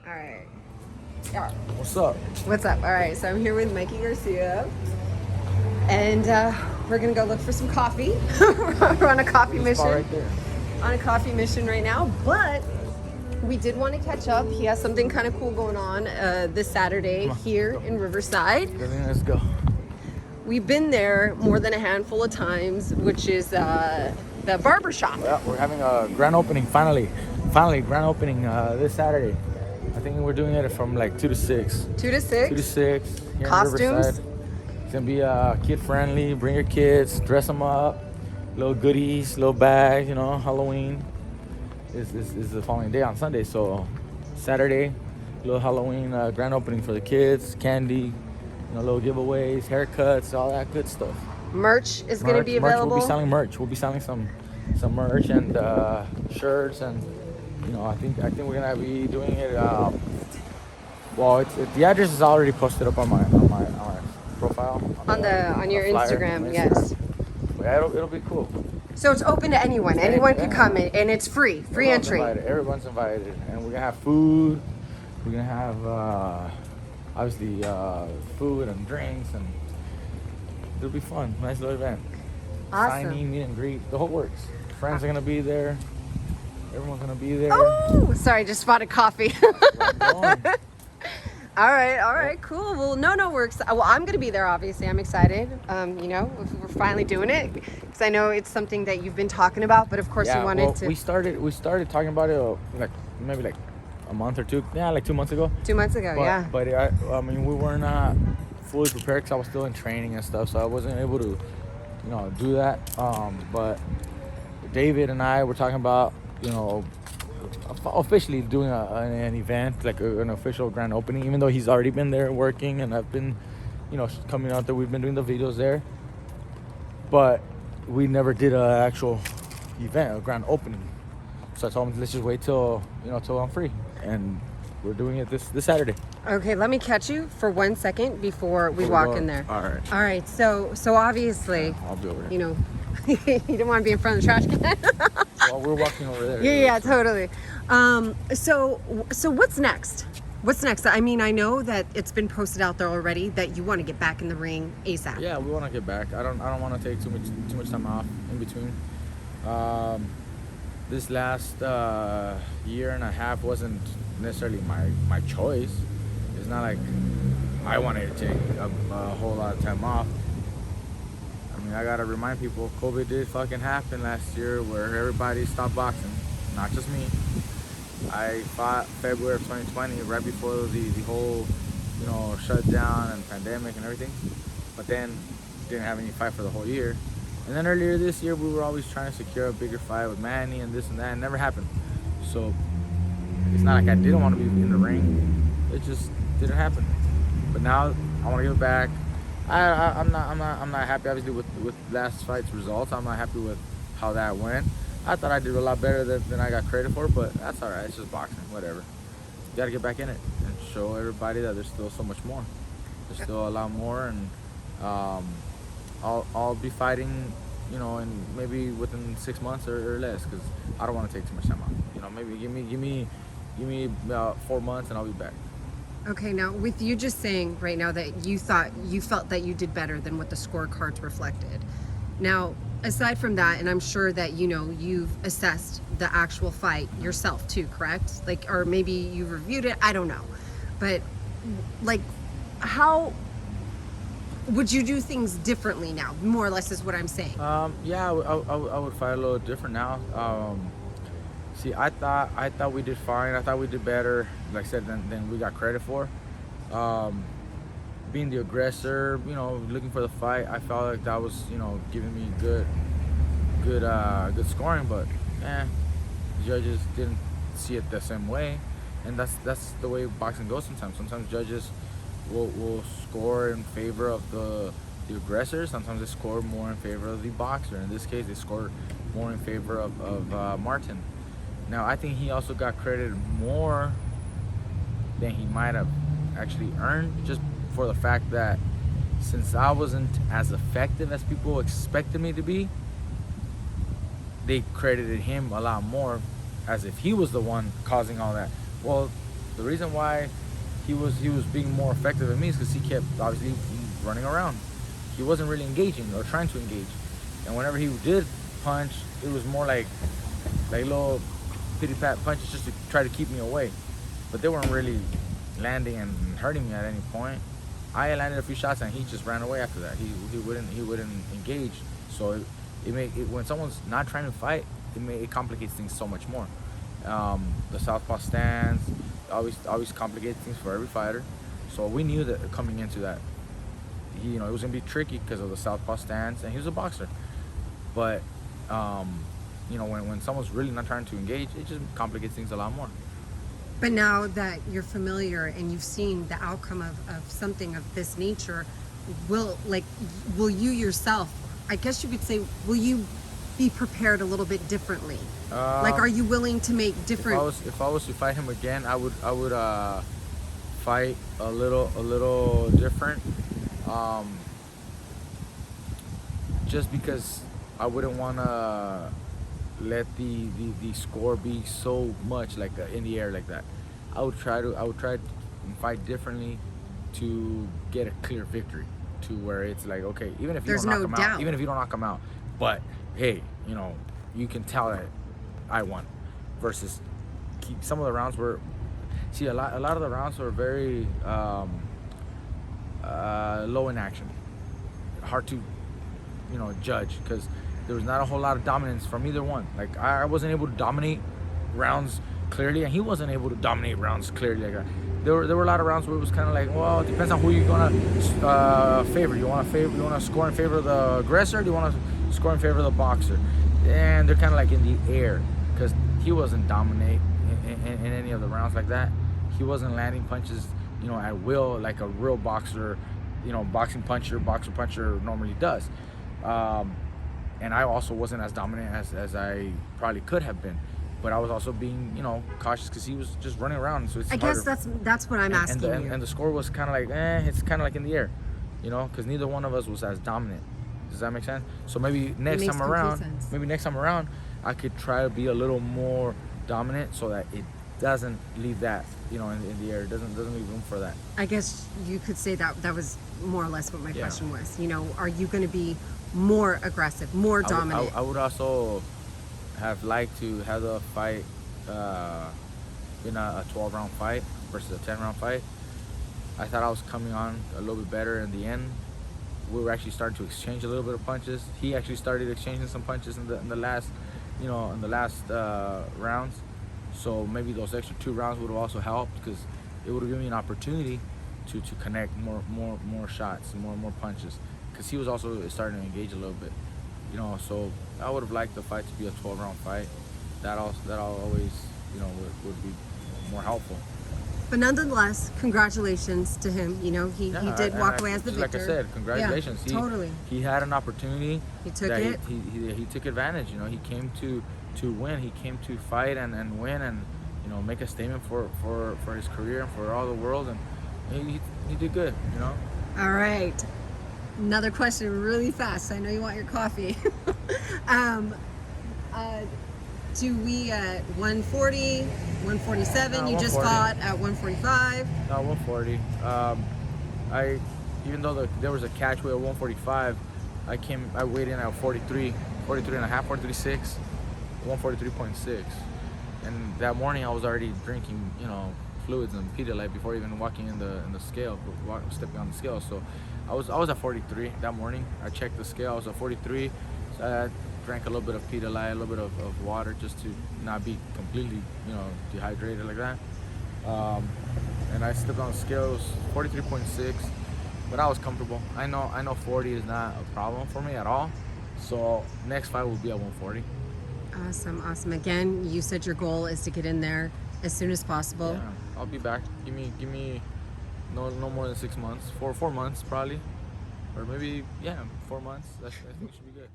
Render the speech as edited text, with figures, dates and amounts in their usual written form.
All right. Yeah. What's up? What's up? All right. So I'm here with Mikey Garcia, and we're gonna go look for some coffee. We're on a coffee There's a spot mission. right there. On a coffee mission right now, but we did want to catch up. He has something kind of cool going on this Saturday here in Riverside. Let's go. We've been there more than a handful of times, which is the barber shop. Yeah, we're having a grand opening finally grand opening this Saturday. I think we're doing it from like 2 to 6. 2 to 6. 2 to 6. Here Costumes? in Riverside. It's gonna be kid friendly. Bring your kids, dress them up, little goodies, little bags. You know, Halloween is the following day on Sunday. So Saturday, little Halloween grand opening for the kids, candy, little giveaways, haircuts, all that good stuff. Merch is going to be available. We'll be selling merch. We'll be selling some merch and shirts, and I think we're gonna be doing it. The address is already posted up on my profile. On your flyer, Instagram, yes. Yeah, it'll be cool. So it's open to anyone. Anyone can come in, and it's free entry. Everyone's invited, and we're gonna have food. We're gonna have obviously food and drinks, and it'll be fun. Nice little event. Awesome. Signing, meet and greet, the whole works. Friends are gonna be there. Everyone's gonna be there. Oh, sorry, just spotted coffee. All right, cool. Well, no works. Well, I'm gonna be there. Obviously, I'm excited. We're finally doing it because I know it's something that you've been talking about. But of course, you wanted to. We started talking about it maybe a month or two. Yeah, like 2 months ago. 2 months ago, yeah. But I mean, we were not fully prepared because I was still in training and stuff, so I wasn't able to, do that. But David and I were talking about, officially doing an event, like an official grand opening, even though he's already been there working and I've been, coming out there. We've been doing the videos there, but we never did an actual event, a grand opening. So I told him, let's just wait till I'm free, and we're doing it this Saturday. Okay, let me catch you for 1 second before we walk in there. All right. All right. So obviously, I'll be over there. You don't want to be in front of the trash can. Well, we're walking over there. Yeah, totally. So what's next? What's next? I mean, I know that it's been posted out there already that you want to get back in the ring ASAP. Yeah, we want to get back. I don't want to take too much time off in between. This last year and a half wasn't necessarily my choice. It's not like I wanted to take a whole lot of time off. I mean, I gotta remind people, COVID did fucking happen last year where everybody stopped boxing, not just me. I fought February of 2020, right before the whole, shutdown and pandemic and everything. But then didn't have any fight for the whole year. And then earlier this year, we were always trying to secure a bigger fight with Manny and this and that. It never happened. So it's not like I didn't want to be in the ring. It just didn't happen. But now I want to give it back. I'm not happy, obviously, with last fight's results. I'm not happy with how that went. I thought I did a lot better than I got credit for, but that's all right. It's just boxing, whatever. You got to get back in it and show everybody that there's still so much more. There's still a lot more, and I'll be fighting, in maybe within 6 months or less, because I don't want to take too much time off. Maybe give me about 4 months and I'll be back. Okay, now with you just saying right now that you felt that you did better than what the scorecards reflected. Now, aside from that, and I'm sure that you've assessed the actual fight yourself too, correct? Like, or maybe you reviewed it, I don't know. But like, how would you do things differently now? More or less is what I'm saying. Yeah, I would fight a little different now. See, I thought we did fine. I thought we did better, like I said, than we got credit for. Being the aggressor, looking for the fight, I felt like that was, giving me good scoring. But the judges didn't see it the same way, and that's the way boxing goes sometimes. Sometimes judges will score in favor of the aggressor. Sometimes they score more in favor of the boxer. In this case, they scored more in favor of Martin. Now, I think he also got credited more than he might have actually earned, just for the fact that since I wasn't as effective as people expected me to be, they credited him a lot more as if he was the one causing all that. Well, The reason why he was being more effective than me is because he kept obviously running around. He wasn't really engaging or trying to engage. And whenever he did punch, it was more like little pity pat punches just to try to keep me away. But they weren't really landing and hurting me at any point. I landed a few shots and he just ran away after that. He wouldn't engage. So when someone's not trying to fight, it complicates things so much more. The southpaw stance always complicates things for every fighter. So we knew that coming into that, it was gonna be tricky because of the southpaw stance, and he was a boxer. But when someone's really not trying to engage, it just complicates things a lot more. But now that you're familiar and you've seen the outcome of something of this nature, will you yourself, I guess you could say, will you be prepared a little bit differently? Are you willing to make different? If I was to fight him again, I would fight a little different. Just because I wouldn't want to let the score be so much like in the air like that. I would try to fight differently to get a clear victory, to where it's like, okay, even if you don't knock him out, even if you don't knock him out, but hey, you can tell that I won. Versus some of the rounds were, a lot of the rounds were very low in action, hard to judge because there was not a whole lot of dominance from either one. Like I wasn't able to dominate rounds clearly, and he wasn't able to dominate rounds clearly like that. There were a lot of rounds where it was kind of like, well, it depends on who you're gonna favor. You want to score in favor of the aggressor, or do you want to score in favor of the boxer? And they're kind of like in the air because he wasn't dominate in any of the rounds like that. He wasn't landing punches, at will like a real boxer, boxer puncher normally does. And I also wasn't as dominant as I probably could have been. But I was also being, cautious because he was just running around. So it's I harder. guess that's what I'm asking you. And the score was kind of like, it's kind of like in the air, because neither one of us was as dominant. Does that make sense? So maybe next time around, I could try to be a little more dominant so that it doesn't leave that, in the air. It doesn't leave room for that. I guess you could say that was more or less what my question was. Are you going to be more aggressive, more dominant? I would also have liked to have the fight in a 12-round fight versus a 10-round fight. I thought I was coming on a little bit better in the end. We were actually starting to exchange a little bit of punches. He actually started exchanging some punches in the last rounds. So maybe those extra 2 rounds would have also helped because it would have given me an opportunity to connect more shots, more punches. Because he was also starting to engage a little bit, So I would have liked the fight to be a 12-round fight. That always, would be more helpful. But nonetheless, congratulations to him. He did walk away as the victor. Like I said, congratulations. Yeah, totally. He had an opportunity. He took it. He took advantage. He came to win. He came to fight and win and make a statement for his career and for all the world. And he did good. All right. Another question really fast. I know you want your coffee. Do we at 140, 147? You just fought at 145? No, 140. Even though there was a catch weight at 145, I weighed in at 43 and a half, 43.6, 143.6. And that morning I was already drinking, fluids and Pedialyte before even walking in the scale, stepping on the scale. So I was at 43 that morning. I checked the scale. I was at 43. So I drank a little bit of Pedialyte, a little bit of water just to not be completely, dehydrated like that. And I stepped on the scale. It was 43.6, but I was comfortable. I know 40 is not a problem for me at all. So next fight will be at 140. Awesome. Again, you said your goal is to get in there as soon as possible. Yeah, I'll be back. Give me no more than 6 months, 4 months probably, or maybe 4 months. I think it should be good.